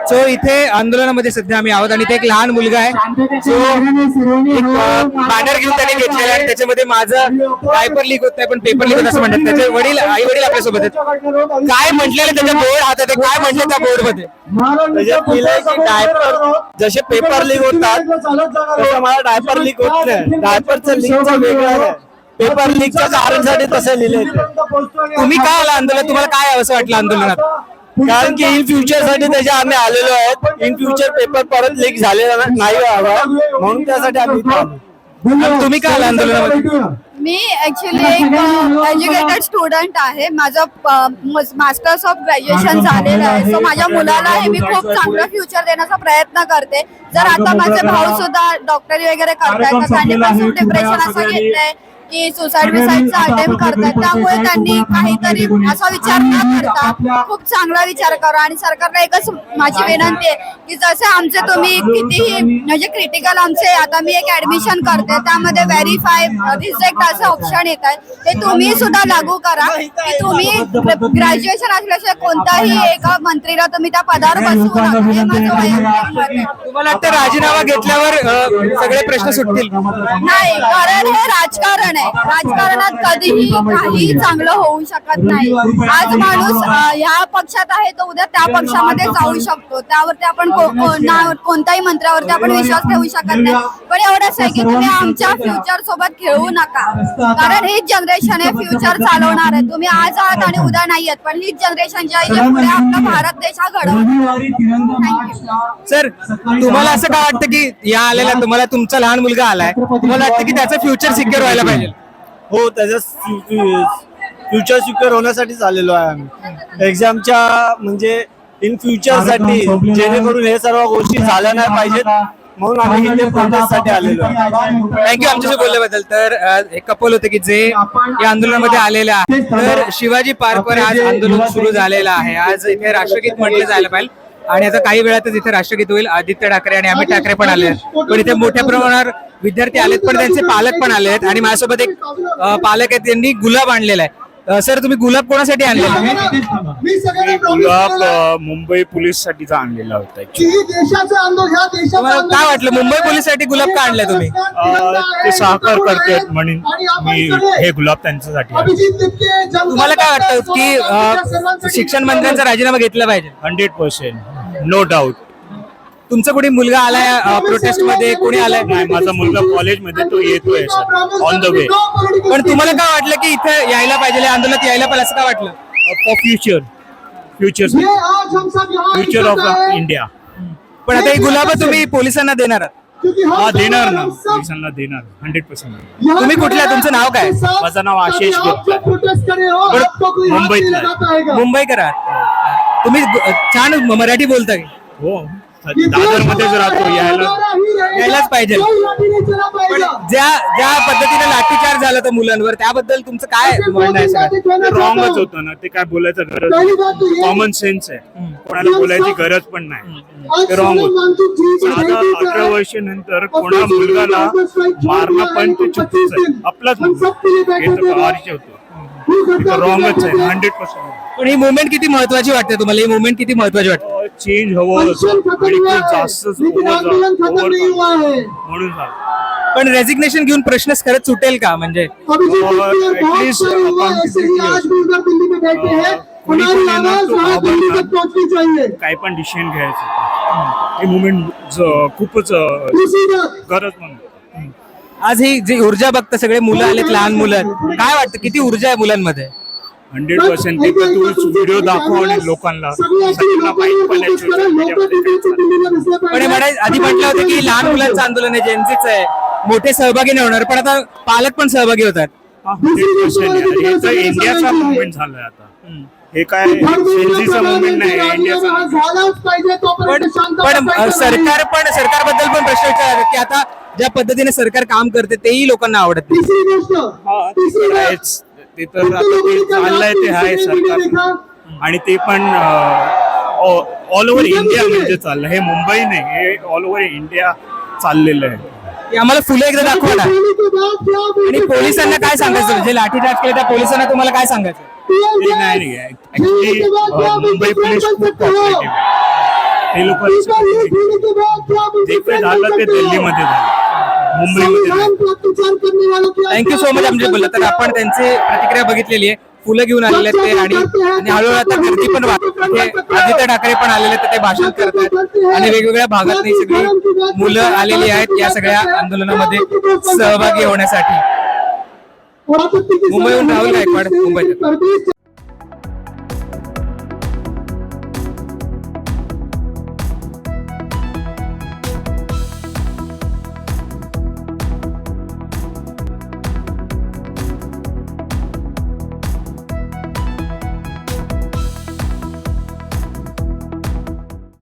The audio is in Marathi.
सो इथे आंदोलनामध्ये सध्या आम्ही आहोत आणि इथे एक लहान मुलगा आहे जो एक बॅनर घेऊन त्याने घेतलेला आहे. त्याच्यामध्ये माझं डायपर लीक होत नाही पण पेपर लीक होत असं म्हणतात. त्याचे वडील आई वडील आपल्यासोबत आहेत. काय म्हटलेलं त्याच्या बोर्ड हातात आहे, काय म्हटलं त्या बोर्ड मध्ये? डायपर जसे पेपर लीक होतात तसं मला डायपर लीक होत नाही. डायपरचं लीकचं वेगळं आहे, पेपर लीकच्या कारणसाठी तसं लिहिलंय. तुम्ही काय आला आंदोलन, तुम्हाला काय असं वाटलं आंदोलनात? कारण की इन फ्युचर साठी त्याच्या आम्ही आलेलो आहेत. इन फ्युचर पेपर परत लीक झालेला नाही व्हावा म्हणून त्यासाठी आम्ही इथे आलो. तुम्ही काय आला आंदोलनामध्ये? मी ऍक्च्युली एक एज्युकेटेड स्टुडंट आहे. माझं मास्टर्स ऑफ ग्रॅज्युएशन झालेलं आहे. सो माझ्या मुलाला हे मी खूप चांगलं फ्युचर देण्याचा प्रयत्न करते. जर आता माझे भाऊ सुद्धा डॉक्टरी वगैरे करतायत तर त्यांनी पासून डिप्रेशन असं घेतलंय की सुसाईडचा अटेम्प्ट करतात. त्यामुळे त्यांनी काहीतरी असा विचार न करता खूप चांगला विचार करा. आणि सरकारला एकच माझी विनंती आहे की जसे आमचे तुम्ही कितीही म्हणजे क्रिटिकल आमचे आता मी एक ऍडमिशन करते त्यामध्ये व्हेरीफाय रिजेक्ट असे ऑप्शन येत आहेत ते तुम्ही सुद्धा लागू करा की तुम्ही ग्रॅज्युएशन असल्याशिवाय कोणताही एका मंत्रीला तुम्ही त्या पदावर बसवू नका. हे माझं वैयक्तिक मत आहे. तुम्हाला वाटतं राजीनामा घेतल्यावर सगळे प्रश्न सुटतील? नाही, कारण हे राजकारण आहे. राजकारणात कधीही काही चांगलं होऊ शकत नाही. आज माणूस ह्या पक्षात आहे तो उद्या त्या पक्षामध्ये जाऊ शकतो. त्यावरती आपण कोणत्याही मंत्र्यावरती आपण विश्वास ठेवू शकत नाही. पण एवढंच आहे की तुम्ही आमच्या फ्युचर सोबत खेळू नका. कारण हीच जनरेशन आहे फ्युचर चालवणार आहे. तुम्ही आज आहात आणि उद्या नाही आहेत पण हीच जनरेशन जी आहे पुढे आपला भारत देश हा घडवणार. सर तुम्हाला असं काय वाटतं की या आलेला तुम्हाला तुमचा लहान मुलगा आलाय, तुम्हाला वाटतं की त्याचं फ्युचर सिक्युअर व्हायला पाहिजे? हो, त्याच्या फ्युचर सिक्युअर होण्यासाठीच आलेलो आहे आम्ही. एक्झामच्या म्हणजे इन फ्युचर साठी जेणेकरून हे सर्व गोष्टी झाल्या नाही पाहिजेत म्हणून आम्ही इथे प्रोटेस्टसाठी आलेलो आहे. थँक्यू आमच्याशी बोलल्याबद्दल. तर एक कपल होते की जे या आंदोलनामध्ये आलेले आहे. तर शिवाजी पार्कवर आज आंदोलन सुरू झालेलं आहे. आज इथे राष्ट्रगीत म्हटलं जायला पाहिजे आणि आता काही वेळातच इथे राष्ट्रगीत होईल. आदित्य ठाकरे आणि अमित ठाकरे पण आले आहेत. पण इथे मोठ्या प्रमाणावर विद्यार्थी आलेत पण त्यांचे पालक पण आले आहेत आणि माझ्यासोबत एक पालक आहेत त्यांनी गुलाब आणलेला आहे. सर तुम्ही गुलाब कोणासाठी आणलेला? गुलाब मुंबई पोलीस साठीचा आणलेला होता. तुम्हाला काय वाटलं मुंबई पोलीस साठी गुलाब का आणलाय तुम्ही? ते सहकार करतात म्हणून मी हे गुलाब त्यांच्यासाठी आणले. तुम्हाला काय वाटतं की शिक्षण मंत्र्यांचा राजीनामा घेतला पाहिजे? 100% नो डाऊट. तुमचा कोणी मुलगा आलाय प्रोटेस्ट मध्ये, कोणी आलाय? नाही, माझा मुलगा कॉलेजमध्ये तो येतोय सर ऑन द वे. पण तुम्हाला काय वाटलं की इथे यायला पाहिजे, आंदोलनात यायला पाहिजे असं काय वाटलं? For future of India. पण आता ही गुलाब तुम्ही पोलिसांना देणार आहात? हा, देणार ना, पोलिसांना देणार 100%. तुम्ही कुठल्या, तुमचं नाव काय? माझं नाव आशिष गुप्ता, मुंबईतला. मुंबईकर आहात तुम्ही? छान मराठी बोलता की? हो, दादर मध्येच राहतो. यायलाच पाहिजे. पण ज्या पद्धतीने लाठीचार्ज झाला तर मुलांवर त्याबद्दल तुमचं काय म्हणणं आहे? रॉंगच होतं ना ते. काय बोलायचं गरज नाही, कॉमन सेन्स आहे. कोणाला बोलायची गरज पण नाही, ते रॉंग होतं. आता 18 वर्षानंतर कोणा मुलगाला मारणं पण ते चुकीचं आहे. आपलाच होतो, रॉंगच आहे 100%. पण ही मुवमेंट किती महत्वाची वाटते तुम्हाला? ही मुवमेंट किती महत्वाची वाटते? चेंज हवं आणि जास्त म्हणून पण रेजिग्नेशन घेऊन प्रश्न खरंच सुटेल का? म्हणजे काय पण डिसिजन घ्यायचं, हे मुवमेंट खूपच गरज म्हणून. आज ही जी ऊर्जा बघता सगळे मुलं आलेत, लहान मुलं, काय वाटतं किती ऊर्जा आहे मुलांमध्ये? 100%. ते तू व्हिडिओ दाखव आणि लोकांना पण आधी म्हटलं होतं की लहान मुलांचं आंदोलन आहे, जेन्झीच आहे, मोठे सहभागी नाही होणार, पण आता पालक पण सहभागी होतात. इंडियाचा मुवमेंट झालाय आता. हे काय जेन्झीचा मुवमेंट नाही, इंडियाचा. पण सरकारबद्दल पण प्रश्न विचारतात की आता ज्या पद्धतीने सरकार काम करते तेही लोकांना आवडत नाही. ते तर आता ते चाललंय ते आहे सरकार, आणि ते पण ऑल ओव्हर इंडिया म्हणजे चाललंय. हे मुंबई नाही, हे ऑल ओव्हर इंडिया चाललेलं आहे. आम्हाला फुलं एकदा दाखवा ना. आणि पोलिसांना काय सांगायचं, जे लाठीचार्ज केले त्या पोलिसांना तुम्हाला काय सांगायचं? ते नाही ऍक्च्युली मुंबई पोलीस खूप कॉपरेटिव्ह आहे. ते लोक जे काही झालं ते दिल्लीमध्ये झालं, मुंबईमध्ये नाही. थँक्यू सो मच आमच्या बोलला. तर आपण त्यांची प्रतिक्रिया बघितलेली आहे. फुलं घेऊन आलेले आहेत ते आणि हळूहळू आता गर्दी पण वाढते. आदित्य ठाकरे पण आलेले आहेत, ते भाषण करतात आणि वेगवेगळ्या भागातली सगळी मुलं आलेली आहेत या सगळ्या आंदोलनामध्ये सहभागी होण्यासाठी. मुंबईहून राहुल गायकवाड, मुंबई.